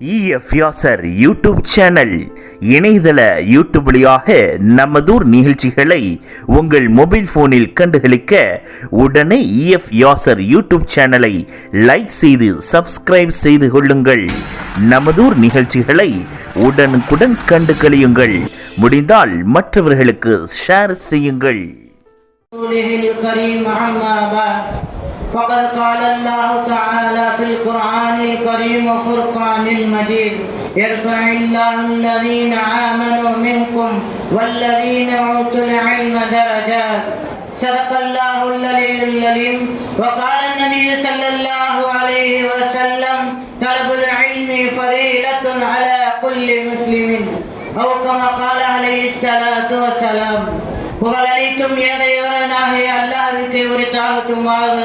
EF Yasar YouTube channel இணையதள YouTube வழியாக நமதூர் நிகழ்ச்சிகளை உங்கள் மொபைல் போனில் கண்டுகளிக்க உடனே EF யாசர் யூடியூப் சேனலை லைக் செய்து சப்ஸ்கிரைப் செய்து கொள்ளுங்கள். நமதூர் நிகழ்ச்சிகளை உடனுக்குடன் கண்டு கழியுங்கள். முடிந்தால் மற்றவர்களுக்கு ஷேர் செய்யுங்கள். فقد قال الله تعالى في القرآن الكريم وفرقان المجيد يرفع الله الذين آمنوا منكم والذين أوتوا العلم درجات صدق الله العلي العظيم. وقال النبي صلى الله عليه وسلم طلب العلم فريضة على كل مسلم أو كما قال عليه الصلاة والسلام. புகழனைத்தும் ஏதையோரனாகிய அல்லாஹ்விற்கு உரித்தாகட்டுமாக.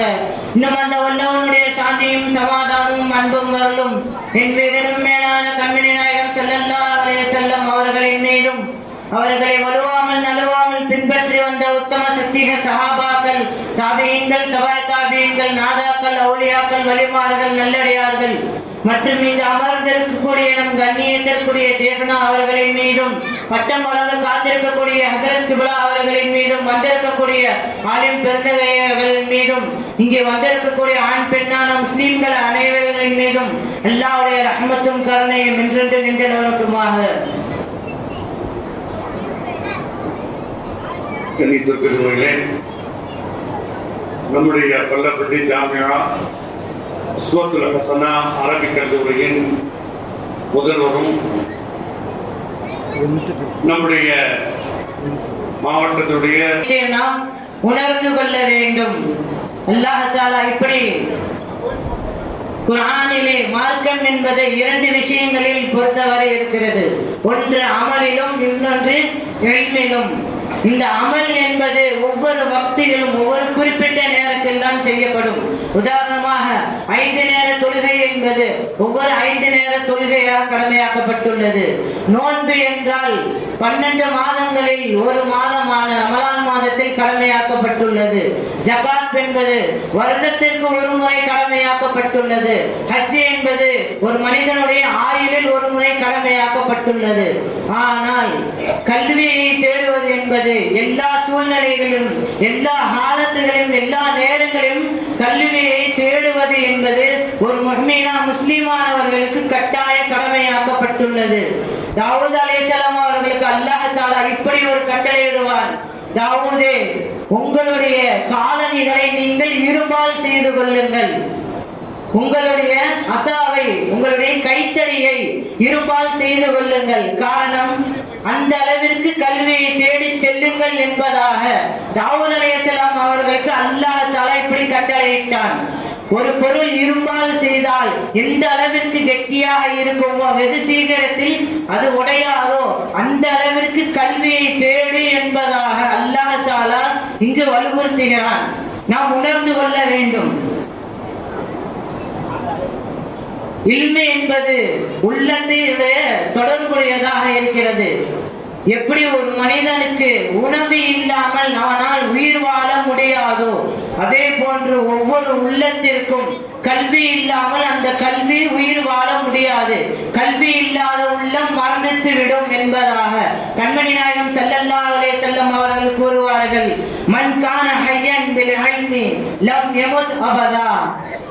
இன்னும் அந்த வல்லவனுடைய சாந்தியும் சமாதானமும் அன்பும் அருளும் என் வீரனும் மேலான கண்மணி நாயகம் ஸல்லல்லாஹு அலைஹி வஸல்லம் அவர்களின் மீதும் அவர்களை வலுவாமல் நழுவாமல் பின்பற்றி வந்த உத்தம சத்திக சஹாபாக்கள், தாபியீன்கள், தபா தாபியீன்கள், நாதாக்கள், அவுலியாக்கள், வலிமார்கள், நல்லடியார்கள் மற்றும் இங்கு அமர்ந்திருக்கக்கூடிய நம் கண்ணியத்திற்குரிய சேகனா அவர்களின் மீதும் பட்டம் வழங்க காத்திருக்கக்கூடிய ஹஸரத் கிப்லா அவர்களின் மீதும் வந்திருக்கக்கூடிய ஆலிம் பெருந்தகையர்களின் மீதும் இங்கே வந்திருக்கக்கூடிய ஆண் பெண்ணான முஸ்லிம்கள் அனைவர்களின் மீதும் அல்லாஹ்வுடைய ரஹ்மத்தும் கருணையும் என்றென்று நின்றவனுக்குமாக. நம்முடைய பல்லப்பட்டி ஜாமியா உஸ்வத்துல் ஹஸனா அரபிக் கல்லூரியின் முதல்வரும் நம்முடைய மாவட்டத்துடைய நாம் உணர்ந்து கொள்ள வேண்டும். அல்லாஹ் தஆலா இப்படி குர்ஆனிலே மார்க்கம் என்பது இரண்டு விஷயங்களில் பொறுத்தவரை இருக்கிறது. ஒன்று அமலிலும், இன்னொன்று இல்மிலும். இந்த அமல் என்பது ஒவ்வொரு வக்திலும் ஒவ்வொரு குறிப்பிட்ட நேரத்தில் தான் செய்யப்படும். உதாரணமாக 5 நேர தொழுகை என்பது ஒவ்வொரு 5 நேர தொழுகையாக கடமையாக்கப்பட்டுள்ளது. நோன்பு என்றால் 12 மாதங்களில் ஒரு மாதமான ரமலான் மாதத்தில் கடமையாக்கப்பட்டுள்ளது. ஜகாத் என்பது வருடத்திற்கு ஒரு முறை கடமையாக்கப்பட்டுள்ளது. ஹஜ் என்பது ஒரு மனிதனுடைய ஆயுளில் ஒரு முறை கடமையாக்கப்பட்டுள்ளது. ஆனால் கல்வியை தேடுவது என்பது எல்லா சூழ்நிலைகளிலும், எல்லா காலத்துகளிலும், எல்லா நேரங்களிலும் கல்வியை தேடுவது என்பது ஒரு முஸ்லிமானவர்களுக்கு கட்டாய கடமையாக்கப்பட்டுள்ளது. தாவூத் அலைஹிஸ்ஸலாம் அவர்களுக்கு அல்லாஹ் தஆலா இப்படி ஒரு கட்டளை இடுவார். தாவூதே, உங்களுடைய காலணிகளை நீங்கள் இரும்பால் செய்து கொள்ளுங்கள். உங்களுடைய அசாவை, உங்களுடைய கைத்தடியை இரும்பால் செய்து கொள்ளுங்கள். காரணம், அந்த அளவிற்கு கல்வியை தேடி செல்லுங்கள் என்பதாக தாவூத் அலைஹிஸ்ஸலாம் அவர்களுக்கு அல்லாஹ் தஆலா இப்படி கட்டளையிட்டான். ஒரு பொருள் இரும்பால் செய்தால் எந்த அளவிற்கு கெட்டியாக இருக்குமோ, வெகு சீக்கிரத்தில் அது உடையாதோ அந்த அளவிற்கு கல்வியை தேடு என்பதாக அல்லாஹ் தஆலா இங்கு வலியுறுத்துகிறான். நாம் உணர்ந்து கொள்ள வேண்டும். இல்மு என்பது உள்ளத்திலே தொடர்புடையதாக இருக்கிறது. எப்படி ஒரு மனிதனுக்கு உணவு இல்லாமல் அவனால் உயிர் வாழ முடியாதோ, அதே போன்று ஒவ்வொரு உள்ளத்திற்கும் கல்வி இல்லாமல் அந்த கல்வி உயிர் வாழ முடியாது. கல்வி இல்லாத உள்ளம் மரணித்து விடும் என்பதாக கண்மணி நாயகம் ஸல்லல்லாஹு அலைஹி வஸல்லம் அவர்கள் கூறுவார்கள். மன் கான ஹய்யன் பில் இல்மி லம் யமுத் அபதா.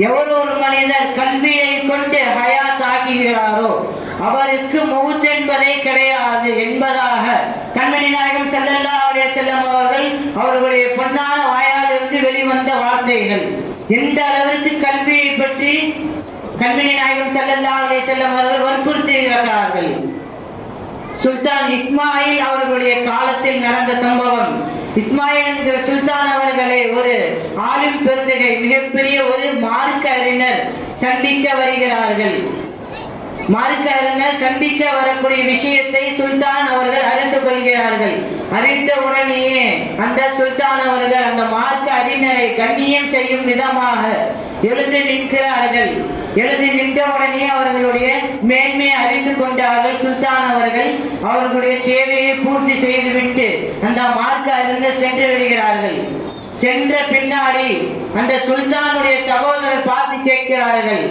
எவர் ஒரு மனிதர் கல்வியை கொண்டு ஹயாத் ஆக்குகிறாரோ அவருக்கு மௌத் என்பதே கிடையாது என்பதாக கண்மணி நாயகம் ஸல்லல்லாஹு அலைஹி வஸல்லம் அவர்கள் அவர்களுடைய பொன்னான வாயாலிருந்து வெளிவந்த வார்த்தைகள். எந்த அளவிற்கு கல்வியை பற்றி கண்மணி நாயகம் ஸல்லல்லாஹு அலைஹி வஸல்லம் அவர்கள் வற்புறுத்துகிறார்கள். சுல்தான் இஸ்மாயில் அவர்களுடைய காலத்தில் நடந்த சம்பவம். இஸ்மாயில் என்கிற சுல்தான் அவர்களை ஒரு ஆலிம் பெருந்தகை, மிகப்பெரிய ஒரு மார்க்க அறிஞர் சந்திக்க வருகிறார்கள். மார்க்க அறிஞர் சந்திக்க வரக்கூடிய விஷயத்தை சுல்தான் அவர்கள் அறிந்து கொள்கிறார்கள். அறிந்த உடனேயே அந்த சுல்தான் அவர்கள் அந்த மார்க்க அறிஞரை கண்ணியம் செய்யும் விதமாக எழுந்து நிற்கிறார்கள். எழுதி நின்ற உடனே அவர்களுடைய மேன்மையை அறிந்து கொண்டார்கள். சுல்தான் அவர்கள் அவர்களுடைய தேவையை பூர்த்தி செய்துவிட்டு அந்த மார்க்க அறிஞர் சென்று விடுகிறார்கள். சென்ற பின்னாடி அந்த சுல்தானுடைய சகோதரர் பார்த்து கேட்கிறார்கள்,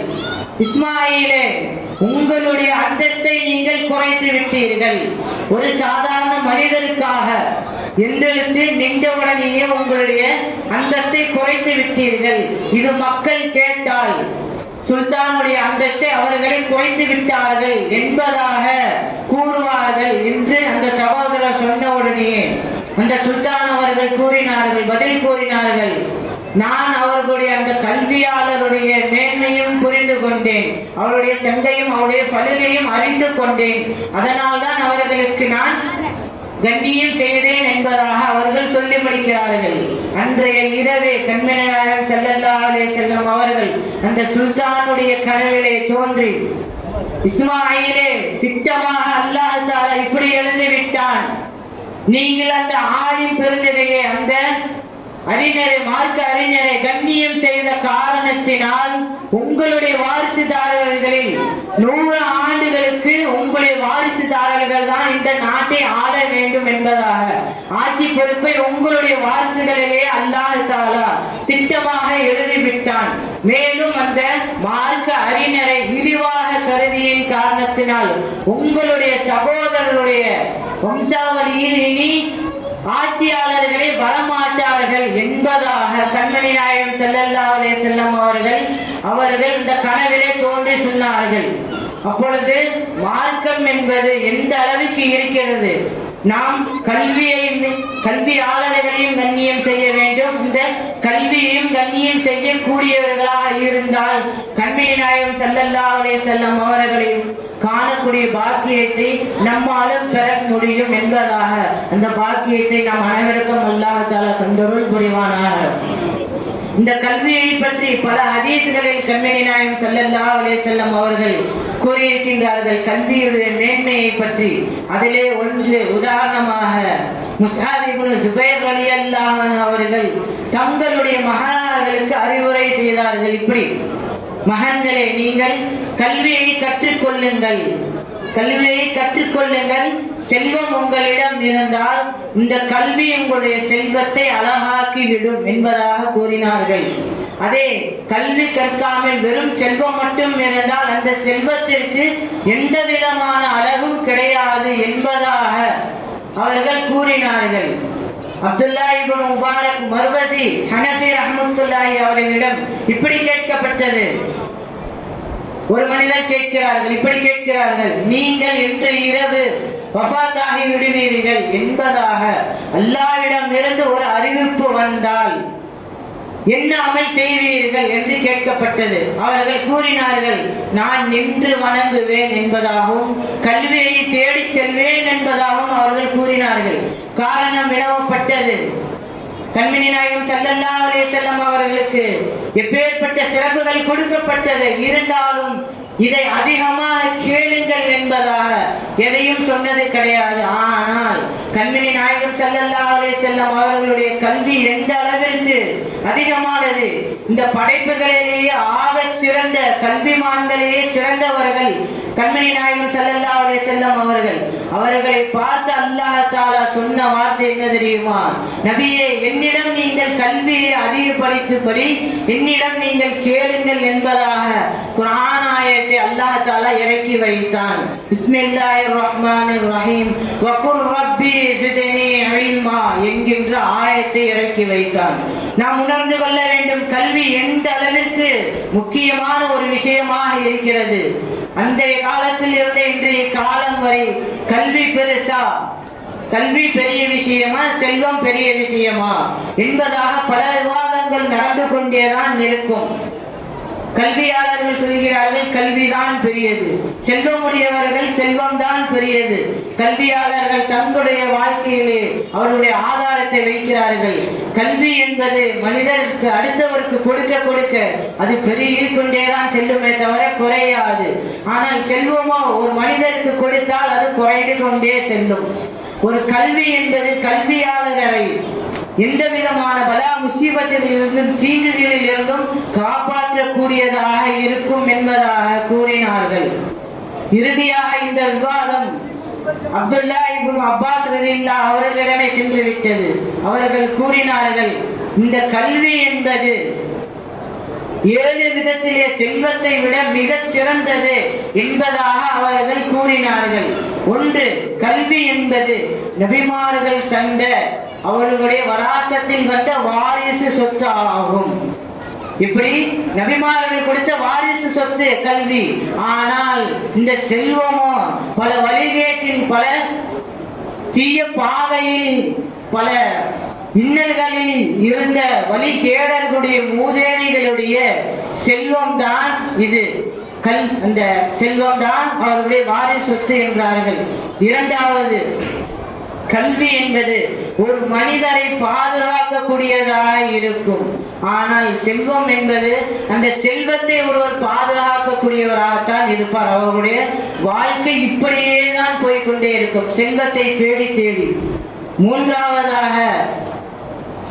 இஸ்மாயிலே, உங்களுடைய அந்தஸ்தை நீங்கள் குறைத்து விட்டீர்கள். ஒரு சாதாரண மனிதருக்காக எந்திரிச்சு நின்றவுடனேயே உங்களுடைய அந்தஸ்தை குறைத்து விட்டீர்கள். இது மக்கள் கேட்டால் சுல்தானுடைய அந்தஸ்தை அவர்களை குறைத்து விட்டார்கள் என்பதாக கூறுவார்கள் என்று அந்த சகோதரர் சொன்ன உடனே அந்த சுல்தான் அவர்கள் கூறினார்கள், பதில் கூறினார்கள், நான் அவர்களுடைய அந்த கல்வியாளருடைய மேன்மையும் புரிந்து கொண்டேன், அவருடைய சங்கையும் அவருடைய பலிலையும் அறிந்து கொண்டேன், அதனால் தான் அவர்களுக்கு நான் கண்ணியம் செய்தேன் என்பதாக அவர்கள் சொல்லி முடிக்கிறார்கள். அன்றைய இரவே கண்மணி நாயகம் ஸல்லல்லாஹு அலைஹி வஸல்லம் அவர்கள் அந்த சுல்தானுடைய கனவிலே தோன்றி, இஸ்மாயிலே, திட்டமாக அல்லாஹ் தஆலா இப்படி எழுந்து விட்டான், நீங்கள் அந்த ஆலிம் பெருந்தகையை, அந்த அறிஞரை, மார்க்க அறிஞரை கண்ணியம் செய்த காரணத்தினால் உங்களுடைய வாரிசுதாரர்களில் 100 ஆண்டுகளுக்கு உங்களுடைய வாரிசுதாரர்கள் தான் இந்த நாட்டை ஆள வேண்டும் என்பதாக ஆட்சி பொறுப்பை உங்களுடைய வாரிசுகளிலே அல்லாஹ் தஆலா திட்டமாக எழுதிவிட்டான். மேலும் அந்த மார்க்க அறிஞரை இழிவாக கருதியின் காரணத்தினால் உங்களுடைய சகோதரருடைய வம்சாவளியில் இனி ஆட்சியாளர்களே வரமாட்டார்கள் என்பதாக கண்மணி நாயகம் ஸல்லல்லாஹு அலைஹி வஸல்லம் அவர்கள் இந்த கனவிலே தோன்றி சொன்னார்கள். அப்பொழுது மார்க்கம் என்பது எந்த அளவுக்கு இருக்கிறது, நாம் கல்வியாளர்களையும் கண்ணியம் செய்ய வேண்டும், இந்த கல்வியையும் கண்ணியம் செய்யக்கூடியவர்களாக இருந்தால் கண்மணி நாயகம் ஸல்லல்லாஹு அலைஹி வஸல்லம் அவர்களையும் காணக்கூடிய பாக்கியத்தை நம்மாலும் பெற முடியும் என்பதாக அந்த பாக்கியத்தை நாம் அனைவருக்கும் அல்லாஹ் தஆலா தந்தருள் புரிவானாக. இந்த கல்வியை பற்றி பல ஹதீஸ்களில் கண்மணி நாயகம் ஸல்லல்லாஹு அலைஹி வஸல்லம் அவர்கள் கூறியிருக்கின்றார்கள். கல்வியுடைய மேன்மையை பற்றி அதிலே ஒன்று உதாரணமாக முஸ்அப் இப்னு ஜுபைர் ரலியல்லாஹு அன்ஹு அவர்கள் தங்களுடைய மகனார்களுக்கு அறிவுரை செய்தார்கள். இப்படி, மகன்களே, நீங்கள் கல்வியை கற்றுக்கொள்ளுங்கள், கல்வியை கற்றுக்கொள்ளுங்கள். செல்வம் உங்களிடம் இருந்தால் இந்த கல்வி உங்களுடைய செல்வத்தை அழகாக்கிவிடும் என்பதாக கூறினார்கள். அதே கல்வி கற்காமல் வெறும் செல்வம் மட்டும் இருந்தால் அந்த செல்வத்திற்கு எந்த விதமான அழகும் கிடையாது என்பதாக அவர்கள் கூறினார்கள். அப்துல்லா இப்னு முபாரக் மர்வசி ஹனஃபி ரஹ்மத்துல்லாஹி அவர்களிடம் இப்படி கேட்கப்பட்டது. ஒரு மனிதர் கேட்கிறார்கள், இப்படி கேட்கிறார்கள், நீங்கள் இன்று இரவு வஃபாத்தாகி விடுவீர்கள் என்பதாக அல்லாஹ்விடம் இருந்து ஒரு அறிவிப்பு வந்தால் என்ன அமல் செய்வீர்கள் என்று கேட்கப்பட்டது. அவர்கள் கூறினார்கள், நான் நின்று வணங்குவேன் என்பதாகவும் கல்வியை தேடி செல்வேன் என்பதாகவும் அவர்கள் கூறினார்கள். காரணம் வினவப்பட்டது. கண்மணி நாயகம் ஸல்லல்லாஹு அலைஹி வஸல்லம் அவர்களுக்கு எப்பேற்பட்ட சிறப்புகள் கொடுக்கப்பட்டது, இருந்தாலும் இதை அதிகமாக கேளுங்கள் என்பதாக எதையும் சொன்னது கிடையாது. ஆனால் கண்மணி நாயகம் ஸல்லல்லாஹு அலைஹி வஸல்லம் அவர்களுடைய கல்வி எந்த அளவிற்கு அதிகமானது, இந்த படைப்புகளிலேயே ஆக சிறந்த கல்விமான்களிலேயே சிறந்தவர்கள் கண்மணி நாயகம் ஸல்லல்லாஹு அலைஹி வஸல்லம் அவர்களை பார்த்து அல்லாஹ் தஆலா சொன்ன வார்த்தை என்ன தெரியுமா? நபியே, என்னிடம் நீங்கள் கல்வியை அதிகப்படுத்தும்படி என்னிடம் நீங்கள் கேளுங்கள் என்பதாக குர்ஆன் ஆயத்தை அல்லாஹ் தஆலா இறக்கி வைத்தான். பிஸ்மில்லாஹிர் ரஹ்மானிர் ரஹீம் வகுர் ரப்பி ஸித்னி இல்மா என்கின்ற ஆயத்தை இறக்கி வைத்தான். நாம் உணர்ந்து கொள்ள வேண்டும், கல்வி எந்த அளவிற்கு முக்கியமான ஒரு விஷயமாக இருக்கிறது. அன்றைய காலத்தில் இருந்த இன்றைய காலம் வரை கல்வி பெருசா, கல்வி பெரிய விஷயமா, செல்வம் பெரிய விஷயமா என்பதாக பல விவாதங்கள் நடந்து கொண்டேதான் இருக்கும். கல்வியாளர்கள் சொல்கிறார்கள் கல்விதான் பெரியது, செல்வமுடையவர்கள் செல்வம் தான் பெரியது. கல்வியாளர்கள் தங்களுடைய வாழ்க்கையிலே அவருடைய ஆதாரத்தை வைக்கிறார்கள். கல்வி என்பது மனிதருக்கு அடுத்தவருக்கு கொடுக்க கொடுக்க அது பெருகி கொண்டேதான் செல்லுமே தவிர குறையாது. ஆனால் செல்வமோ ஒரு மனிதருக்கு கொடுத்தால் அது குறைந்து கொண்டே செல்லும். ஒரு கல்வி என்பது கல்வியாளர்களை எந்த விதமான பலா முசீபத்தில் இருந்தும் தீங்குகளில் இருந்தும் காப்பாற்றக்கூடியதாக இருக்கும் என்பதாக கூறினார்கள். இறுதியாக இந்த விவாதம் அப்துல்லா இப்னு அப்பாஸ் ரலியல்லாஹு அவர்களிடமே சென்று விட்டது. அவர்கள் கூறினார்கள், இந்த கல்வி என்பது 7 விதத்திலே செல்வத்தை விட மிக சிறந்தது என்பதாக அவர்கள் கூறினார்கள். ஒன்று, கல்வி என்பது நபிமார்கள் தந்த அவர்களுடைய வராசத்தில் வந்த வாரிசு சொத்து ஆகும். இப்படி நபிமார்கள் கொடுத்த வாரிசு சொத்து கல்வி. ஆனால் இந்த செல்வமோ பல வழிகேட்டில், பல தீய பாதையில், பல இன்னல்களில் இருந்த வழிகேடர்களுடைய மூதேவிகளுடைய செல்வம் தான் இது. அந்த செல்வம் தான் அவர்களுடைய வாரிசு சொத்து என்றார்கள். இரண்டாவது, கல்வி என்பது ஒரு மனிதரை பாதுகாக்கக்கூடியதாக இருக்கும். ஆனால் செல்வம் என்பது அந்த செல்வத்தை ஒருவர் பாதுகாக்கக்கூடியவராகத்தான் இருப்பார். அவருடைய வாழ்க்கை இப்படியே தான் போய்கொண்டே இருக்கும், செல்வத்தை தேடி தேடி. மூன்றாவதாக,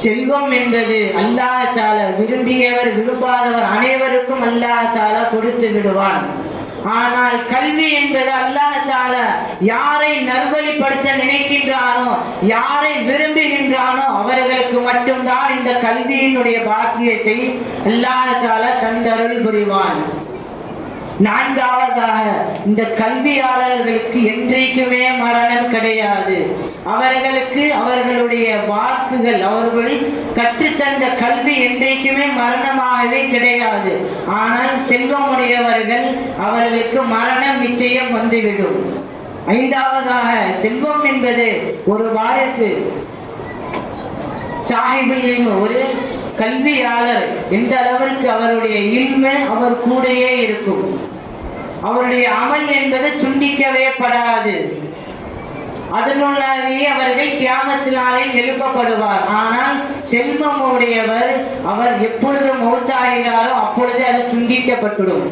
செல்வம் என்பது அல்லாஹ் தஆலா விரும்பியவர் விரும்பாதவர் அனைவருக்கும் அல்லாஹ் தஆலா கொடுத்து விடுவான். ஆனால் கல்வி என்பது அல்லாஹ் தஆலா யாரை நல்வழிப்படுத்த நினைக்கின்றானோ, யாரை விரும்புகின்றானோ அவர்களுக்கு மட்டும்தான் இந்த கல்வியினுடைய பாக்கியத்தை அல்லாஹ் தஆலா தந்தருள் புரிவான். நான்காவதாக, இந்த கல்வியாளர்களுக்கு என்றைக்குமே மரணம் கிடையாது. அவர்களுக்கு அவர்களுடைய வாக்குகள், அவர்கள் கற்றுத்தந்த கல்வி என்றைக்குமே மரணமாகவே கிடையாது. ஆனால் செல்வமுடையவர்கள் அவர்களுக்கு மரணம் நிச்சயம் வந்துவிடும். ஐந்தாவதாக, செல்வம் என்பது ஒரு வாரிசு சாஹிபில் ஒரு கல்வியாளர் எந்த அளவிற்கு அவருடைய இல்மு அவர் கூடயே இருக்கும். அவருடைய அமல் என்பது துண்டிக்கவே படாது. அதனுள்ளாகவே அவர்கள் கியாமத் நாளில் எழுப்பப்படுவார். ஆனால் செல்வம் உடையவர் அவர் எப்பொழுது மௌத்தாகிறாரோ அப்பொழுது அது துண்டிக்கப்பட்டுடும்.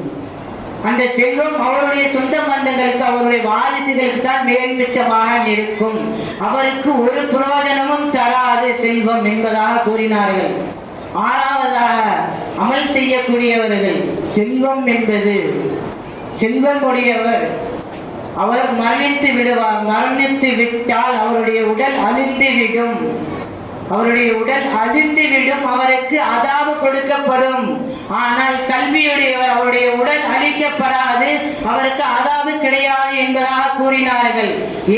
அந்த செல்வம் அவருடைய சொந்த பந்தங்களுக்கு, அவருடைய வாரிசுகளுக்கு தான் மேல்மிச்சமாக இருக்கும். அவருக்கு ஒரு பிரயோஜனமும் தராது செல்வம் என்பதாக கூறினார்கள். ஆறாவதாக, அமல் செய்யக்கூடியவர்கள். செல்வம் என்பது செல்வமுடையவர் அவர் மரணித்து விடுவார். மரணித்து விட்டால் அவருடைய உடல் அழிந்துவிடும். அவருக்கு அதாபு கொடுக்கப்படும். ஆனால் கல்வியுடையவர் அவருடைய உடல் அழிக்கப்படாது, அவருக்கு அதாபு கிடையாது என்பதாக கூறினார்கள்.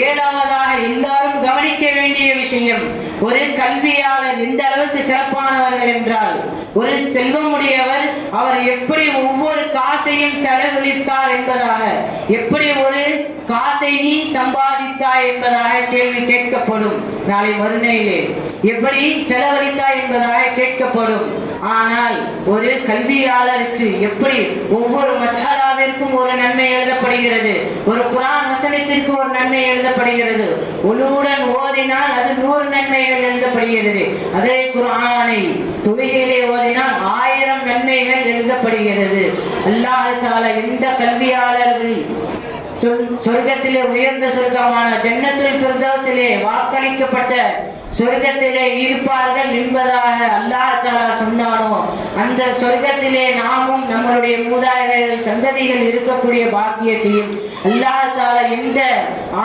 ஏழாவதாக, எல்லாரும் கவனிக்க வேண்டிய விஷயம், ஒரு கல்வியாளர் எந்த அளவுக்கு சிறப்பானவர்கள் என்றால், ஒரு செல்வமுடையவர் அவர் எப்படி ஒவ்வொரு காசையும் செலவழித்தார் என்பதாக, எப்படி ஒரு காசை நீ சம்பாதித்தாய் என்பதாக கேள்வி கேட்கப்படும். நாளை மறுமையிலே எப்படி செலவழித்தாய் என்பதாக கேட்கப்படும். ஆனால் ஒரு கல்வியாளருக்கு எப்படி ஒவ்வொரு மசாலாவிற்கும் ஒரு நன்மை எழுதப்படுகிறது, ஒரு குர்ஆன் வசனத்திற்கு ஒரு நன்மை எழுதப்படுகிறது. ஒழுவுடன் ஓதினால் அது 100 நன்மைகள் எழுதப்படுகிறது. அதே குர்ஆனை தொழுகையிலே ஓதினால் 1000 நன்மைகள் எழுதப்படுகிறது. அல்லாஹ் தஆலா எந்த கல்வியாளர்கள் சொர்க்கத்திலே உயர்ந்த சொர்க்கமான ஜன்னத்துல் ஃபிர்தௌஸிலே வாக்களிக்கப்பட்ட சொர்க்கத்திலே இருப்பார்கள் என்பதாக அல்லாஹ் தஆலா சொன்னானோ, அந்த சொர்க்கத்திலே நாமும் நம்மளுடைய மூதாதையர்கள் சந்ததிகள் இருக்கக்கூடிய பாக்கியத்தையும் அல்லாஹ் தஆலா எந்த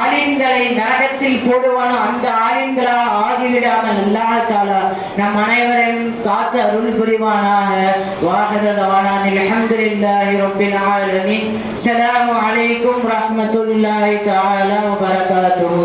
ஆலிம்களை நரகத்தில் போடுவானோ அந்த ஆலிம்களாக ஆகிவிடாமல் அல்லாஹ் தஆலா நம் அனைவரையும் காத்து அருள் புரிவானாக. வாஹிரு தஅவானா அல்ஹம்துலில்லாஹி ரப்பில் ஆலமீன். ஸலாமு அலைக்கும் வரஹ்மத்துல்லாஹி தஆலா வ பரகாத்துஹு.